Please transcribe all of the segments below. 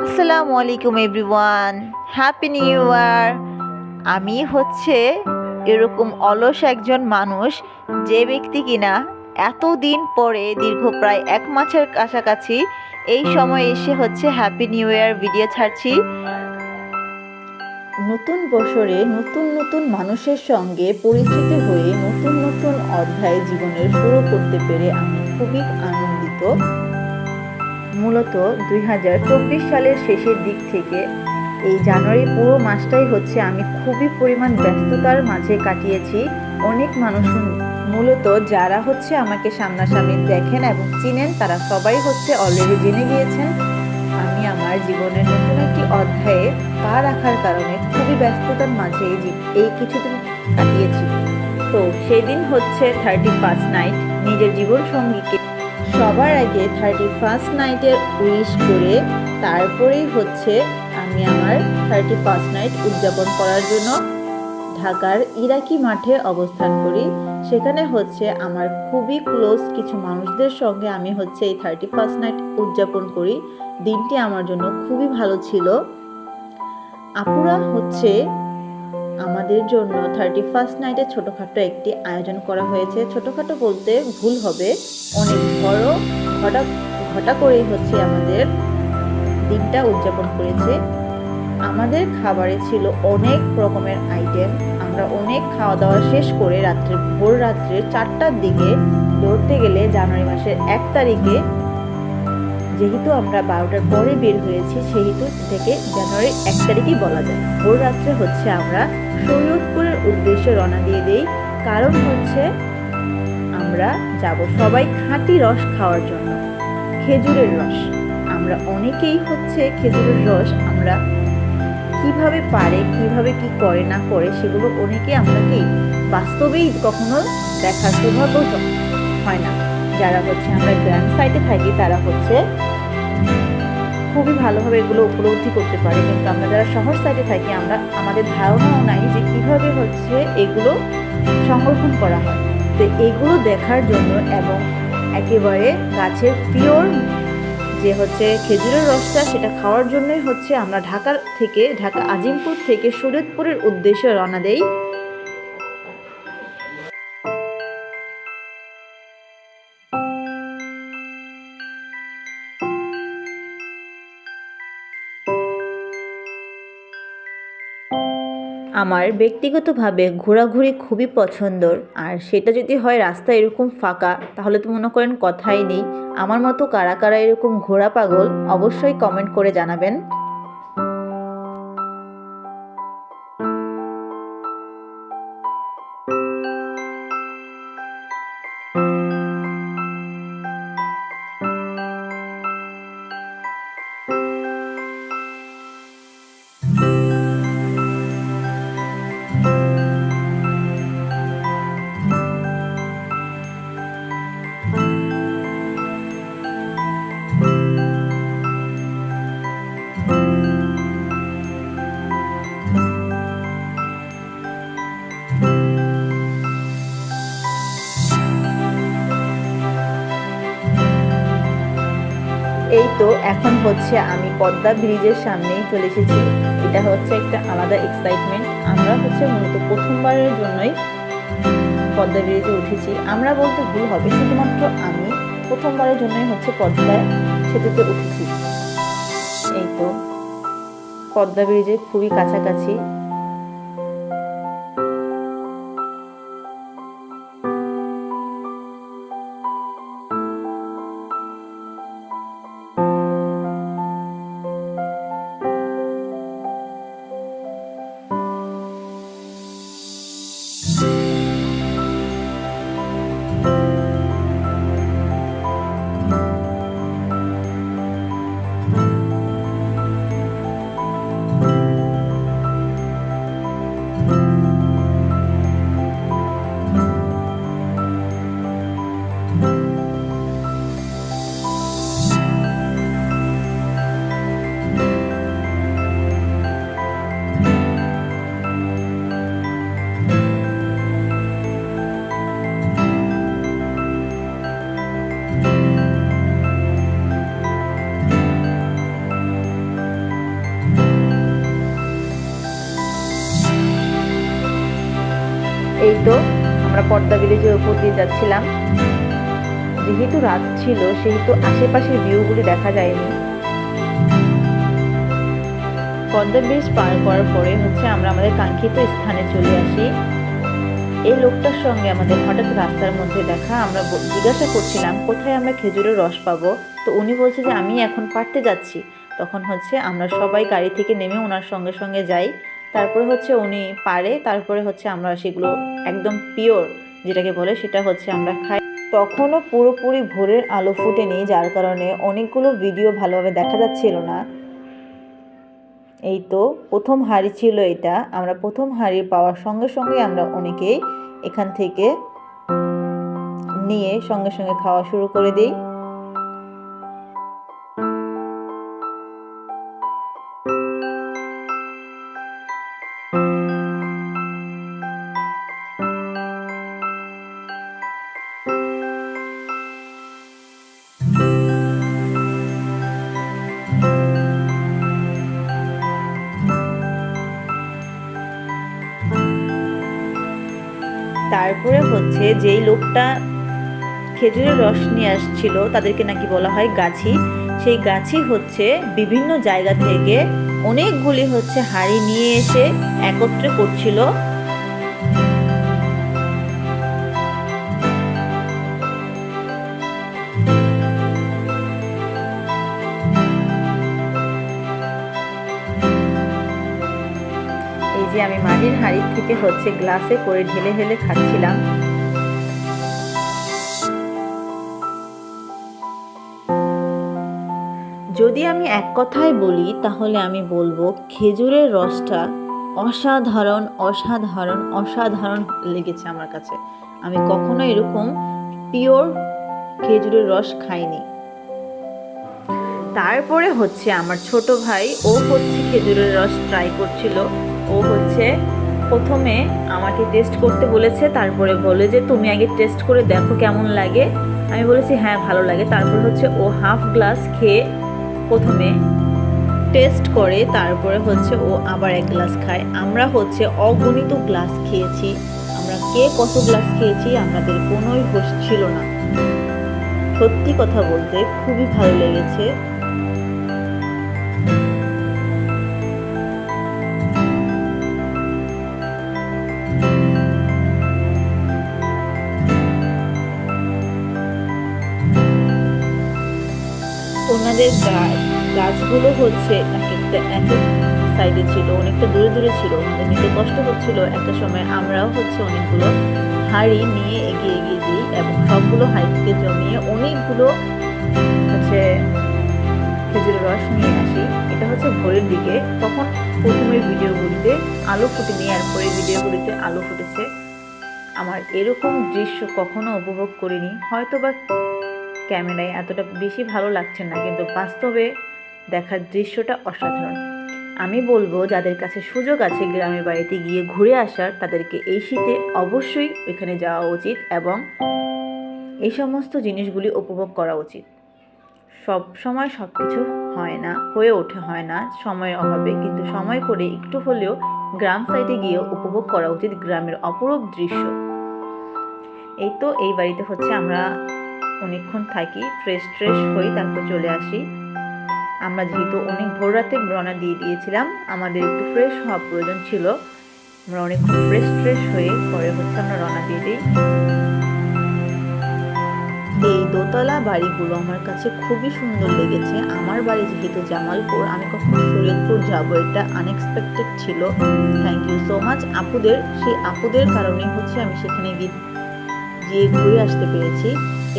আসসালামু আলাইকুম everyone, happy new year. আমি হচ্ছে এরকম অলস একজন মানুষ, যে ব্যক্তি কিনা এতদিন পরে দীর্ঘ প্রায় 1 মাসের কাছাকাছি এই সময় এসে হচ্ছে হ্যাপি নিউ ইয়ার ভিডিও ছাড়ছি। নতুন বছরে নতুন নতুন মানুষের সঙ্গে পরিচিত হয়ে নতুন নতুন অধ্যায় জীবনের শুরু করতে পেরে আমি খুবই আনন্দিত। মূলত 2024 সালের শেষের দিক থেকে এই জানুয়ারি পুরো মাসটাই হচ্ছে আমি খুবই পরিমাণ ব্যস্ততার মাঝে কাটিয়েছি। অনেক মানুষ মূলত যারা হচ্ছে আমাকে সামনাসামনি দেখেন এবং চিনেন, তারা সবাই হচ্ছে অলরেডি জেনে গিয়েছেন আমি আমার জীবনের নতুন একটি অধ্যায়ে পা রাখার কারণে খুবই ব্যস্ততার মাঝে এই কিছুদিন কাটিয়েছি। তো সেদিন হচ্ছে 31st নাইট, নিজের জীবন সঙ্গীকে সবার আগে 31st নাইটের উইশ করে তারপরেই হচ্ছে আমি আমার 31st নাইট উদযাপন করার জন্য ঢাকার ইরাকি মাঠে অবস্থান করি। সেখানে হচ্ছে আমার খুবই ক্লোজ কিছু মানুষদের সঙ্গে আমি হচ্ছে এই 31st নাইট উদযাপন করি। দিনটি আমার জন্য খুবই ভালো ছিল। আপুরা হচ্ছে আমাদের জন্য 31st নাইটে ছোটোখাটো একটি আয়োজন করা হয়েছে। ছোটোখাটো বলতে ভুল হবে, অনেক বড় ঘটা করেই হচ্ছে আমাদের দিনটা উদযাপন করেছে। আমাদের খাবারে ছিল অনেক রকমের আইটেম। আমরা অনেক খাওয়া দাওয়া শেষ করে ভোর রাত্রে 4টার দিকে, ধরতে গেলে জানুয়ারি মাসের 1 তারিখে, যেহেতু আমরা 12টার পরে বের হয়েছি সেহেতু থেকে জানুয়ারির 1 তারিখই বলা যায়। ভোর রাত্রে হচ্ছে আমরা শরীয়তপুরের উদ্দেশ্যে রওনা দিয়ে দেই। কারণ হচ্ছে আমরা যাব সবাই খাঁটি রস খাওয়ার জন্য, খেজুরের রস। আমরা অনেকেই হচ্ছে খেজুরের রস আমরা কিভাবে পারে, কিভাবে কি করে না করে, সেগুলো অনেকেই আমাকেই বাস্তবেই কখনো দেখার সৌভাগ্য হয় না। যারা হচ্ছে আমরা গ্রাম সাইডে থাকি তারা হচ্ছে খুবই ভালোভাবে এগুলো উপলব্ধি করতে পারে, কিন্তু আমরা যারা শহর সাইডে থাকি আমাদের ধারণাও নাই যে কিভাবে হচ্ছে এগুলো সংরক্ষণ করা হয়। তো এগুলো দেখার জন্য এবং একেবারে গাছের পিওর যে হচ্ছে খেজুরের রসটা, সেটা খাওয়ার জন্যই হচ্ছে আমরা ঢাকা আজিমপুর থেকে শরীয়তপুরের উদ্দেশ্যে রওনা দেই। আমার ব্যক্তিগতভাবে ঘোরাঘুরি খুবই পছন্দর, আর সেটা যদি হয় রাস্তা এরকম ফাঁকা, তাহলে তো মনে করেন কথাই নেই। আমার মতো কারা কারা এরকম ঘোরা পাগল অবশ্যই কমেন্ট করে জানাবেন। এই তো এখন হচ্ছে আমি পদ্মা ব্রিজের সামনেই চলে এসেছি। এটা হচ্ছে একটা আলাদা এক্সাইটমেন্ট। আমরা হচ্ছে মূলত প্রথমবারের জন্যই পদ্মা ব্রিজে উঠেছি। আমরা বলতে ভুল হবে, শুধুমাত্র আমি প্রথমবারের জন্যই হচ্ছে পদ্মা সেতুতে উঠেছি। এই তো পদ্মা ব্রিজের খুবই কাছাকাছি। এই তো আমরা পদ্মা ব্রিজের উপর দিয়ে যাচ্ছিলাম। যেহেতু রাত ছিল সেহেতু আশেপাশের ভিউগুলি দেখা যায়নি। পদ্মা ব্রিজ পার করার পরে আমরা আমাদের কাঙ্ক্ষিত স্থানে চলে আসি। এই লোকটার সঙ্গে আমাদের হঠাৎ রাস্তার মধ্যে দেখা। আমরা জিজ্ঞাসা করছিলাম কোথায় আমরা খেজুরের রস পাবো, তো উনি বলছে যে আমি এখন পাড়তে যাচ্ছি। তখন আমরা সবাই গাড়ি থেকে নেমে ওনার সঙ্গে সঙ্গে যাই। তারপরে উনি পারে, তারপরে আমরা সেগুলো একদম পিওর যেটাকে বলে সেটা আমরা খাই। তখনও পুরোপুরি ভোরের আলো ফুটেনি, যার কারণে অনেকগুলো ভিডিও ভালোভাবে দেখা যাচ্ছিল না। এই তো প্রথম হাঁড়ি ছিল এটা। আমরা প্রথম হাঁড়ি পাওয়ার সঙ্গে সঙ্গে আমরা অনেকেই এখান থেকে নিয়ে সঙ্গে সঙ্গে খাওয়া শুরু করে দিই। তারপরে যেই লোকটা খেজুরের রস নিয়ে আসছিল তাদেরকে নাকি বলা হয় গাছি। সেই গাছি বিভিন্ন জায়গা থেকে অনেকগুলি হাঁড়ি নিয়ে এসে একত্রে করছিল। এই যে আমি মাটির হাঁড়ি থেকে গ্লাসে করে ঢেলে ঢেলে খাচ্ছিলাম। যদি আমি এক কথায় বলি তাহলে আমি বলবো খেজুরের রসটা অসাধারণ অসাধারণ অসাধারণ লেগেছে আমার কাছে। আমি কখনো এরকম পিওর খেজুরের রস খাইনি। তারপরে আমার ছোট ভাই ও খেজুরের রস ট্রাই করছিল। ও প্রথমে আমাকে টেস্ট করতে বলেছে, তারপরে বলে যে তুমি আগে টেস্ট করে দেখো কেমন লাগে। আমি বলেছি হ্যাঁ ভালো লাগে। তারপর ও হাফ গ্লাস খেয়ে প্রথমে টেস্ট করে, তারপরে ও আবার এক গ্লাস খায়। আমরা অগণিত গ্লাস খেয়েছি। আমরা কে কত গ্লাস খেয়েছি আমাদের কোনোই হোশ ছিল না। সত্যি কথা বলতে খুবই ভালো লেগেছে। ওনাদের গাছগুলো এক সাইডে ছিল, অনেকটা দূরে দূরে ছিল। ওনাদের নিতে কষ্ট হচ্ছিল। একটা সময় আমরাও অনেকগুলো হাঁড়ি নিয়ে এগিয়ে এগিয়ে দিই এবং সবগুলো হাঁড়ি থেকে জমিয়ে অনেকগুলো খেজুরের রস নিয়ে আসি। এটা ভোরের দিকে। তখন প্রথমের ভিডিওগুলিতে আলো ফুটেনি, আর পরের ভিডিওগুলিতে আলো ফুটেছে। আমার এরকম দৃশ্য কখনো উপভোগ করিনি। হয়তো বা ক্যামেরায় এতটা বেশি ভালো লাগছে না, কিন্তু বাস্তবে দেখার দৃশ্যটা অসাধারণ। আমি বলবো যাদের কাছে সুযোগ আছে গ্রামের বাড়িতে গিয়ে ঘুরে আসার, তাদেরকে এই শীতে অবশ্যই ওইখানে যাওয়া উচিত এবং এই সমস্ত জিনিসগুলি উপভোগ করা উচিত। সব সময় সব কিছু হয়ে ওঠে না সময়ের অভাবে, কিন্তু সময় করে একটু হলেও গ্রাম সাইডে গিয়ে উপভোগ করা উচিত গ্রামের অপরূপ দৃশ্য। এই তো এই বাড়িতে আমরা অনেকক্ষণ থাকি, ফ্রেশ হই, তারপর চলে আসি। আমরা যেহেতু অনেক ভোর রাতে রওনা দিয়ে দিয়েছিলাম, আমাদের একটু ফ্রেশ হওয়া প্রয়োজন ছিল। আমরা অনেকক্ষণ ফ্রেশ হয়ে পরে আমরা রওনা দিয়ে দিই। এই দোতলা বাড়িগুলো আমার কাছে খুবই সুন্দর লেগেছে। আমার বাড়ি যেহেতু জামালপুর, আমি কখনো শরীয়তপুর যাবো এটা আনএক্সপেক্টেড ছিল। থ্যাংক ইউ সো মাচ আপুদের। সেই আপুদের কারণে আমি সেখানে গিয়ে ঘুরে আসতে পেরেছি।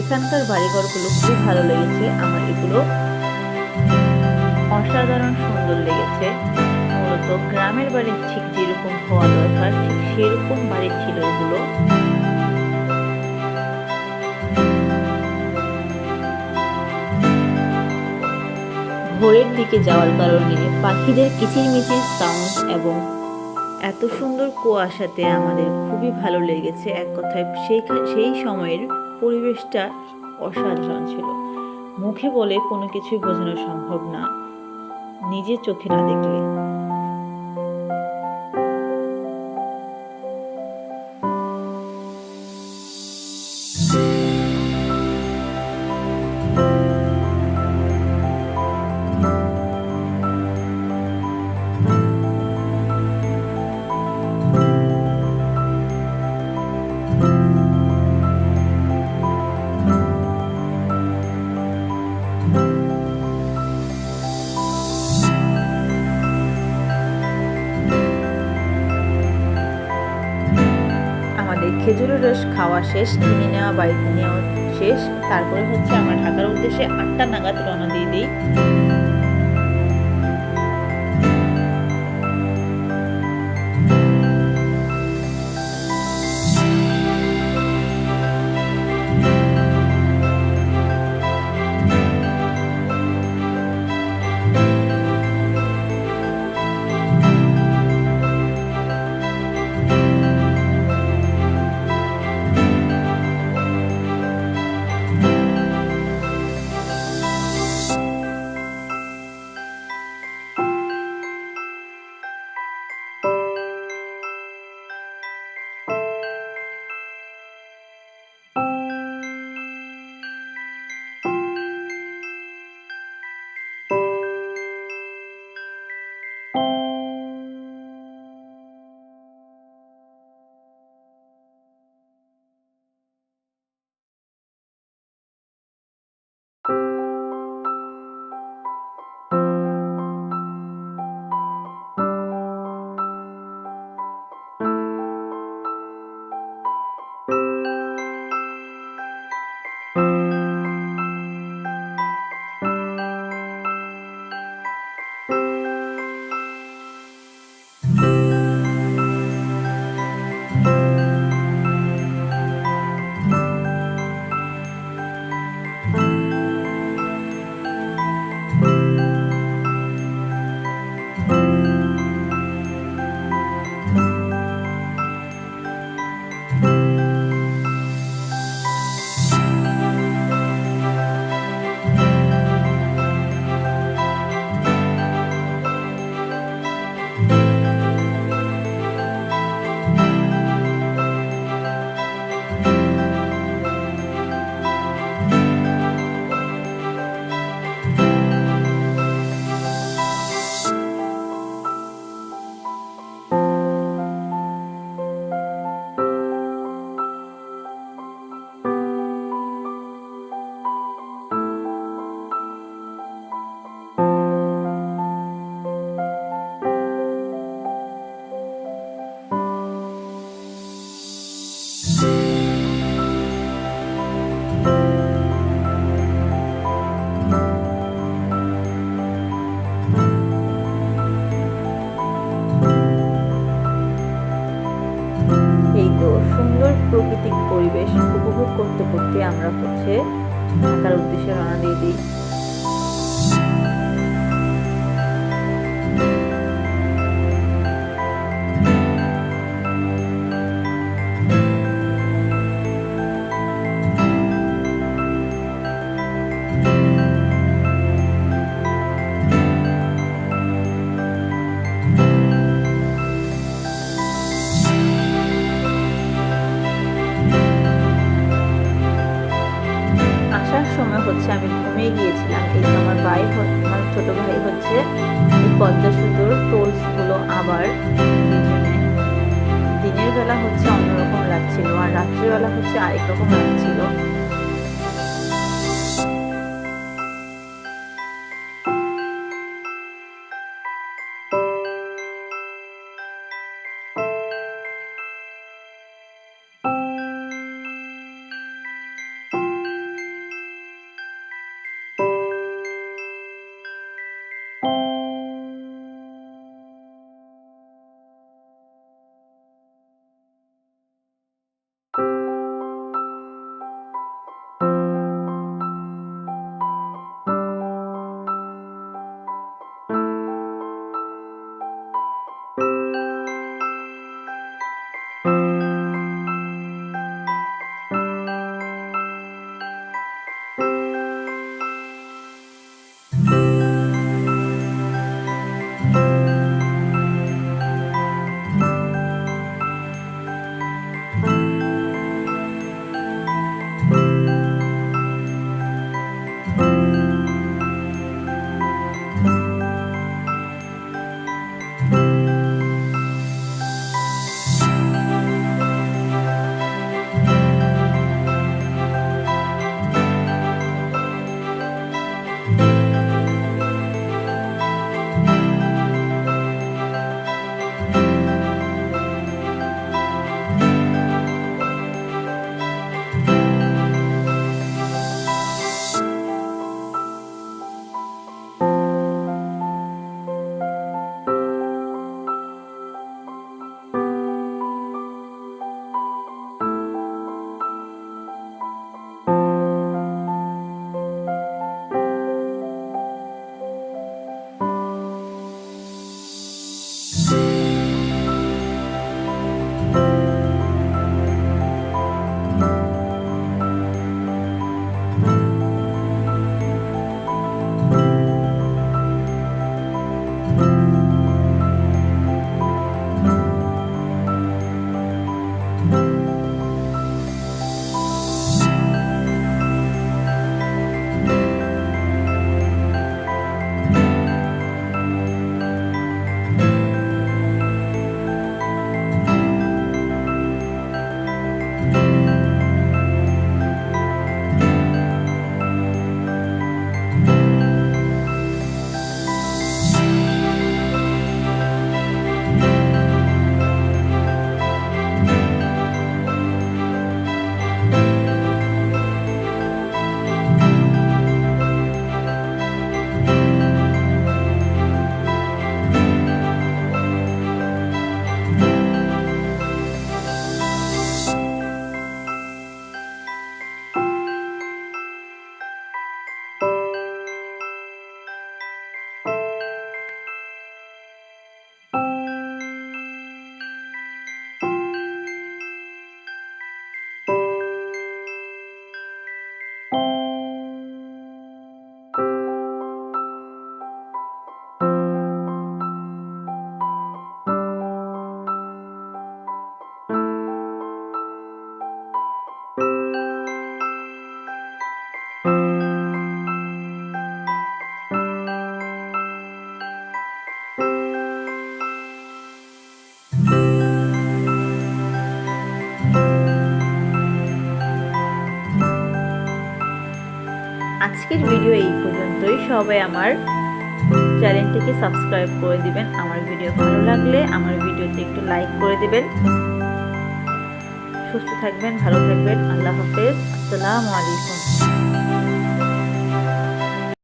এখানকার বাড়িঘরগুলো খুবই ভালো লেগেছে আমার। এগুলো অসাধারণ সুন্দর লেগেছে। মূলত গ্রামের বাড়ি ঠিক যেরকম হওয়া দরকার ঠিক সেরকম বাড়ি ছিল এগুলো। ভোরের দিকে যাওয়ার কারণে পাখিদের কিচিরমিচির সাউন্ড এবং এত সুন্দর কুয়াশাতে আমাদের খুবই ভালো লেগেছে। এক কথায় সেই সময়ের পরিবেশটা অসাধারণ ছিল। মুখে বলে কোনো কিছুই বোঝানো সম্ভব না, নিজের চোখে না দেখলে। খেজুরের রস খাওয়া শেষ, কিনে নেওয়া বাড়িতে নেওয়া শেষ। তারপরে হচ্ছে আমরা ঢাকার উদ্দেশ্যে 8টা নাগাদ রওনা দিয়ে দিই। এই তো সুন্দর প্রাকৃতিক পরিবেশ উপভোগ করতে করতে আমরা হচ্ছে ঢাকার উদ্দেশ্যে রওনা দিয়ে দিই। আসার সময় হচ্ছে আমি ঘুমিয়ে গিয়েছিলাম। এই তো আমার আমার ছোট ভাই হচ্ছে এই পদ্মা সেতুর টোলসগুলো আবার বুঝে নেয়। দিনের বেলা হচ্ছে অন্যরকম লাগছিল আর রাত্রিবেলা হচ্ছে আরেক রকম লাগছিল। আজকের ভিডিও এই পর্যন্তই। সবাই আমার চ্যানেলটিকে সাবস্ক্রাইব করে দিবেন। আমার ভিডিও ভালো লাগলে আমার ভিডিওতে একটু লাইক করে দিবেন। সুস্থ থাকবেন, ভালো থাকবেন। আল্লাহ হাফেজ। আসসালামু আলাইকুম।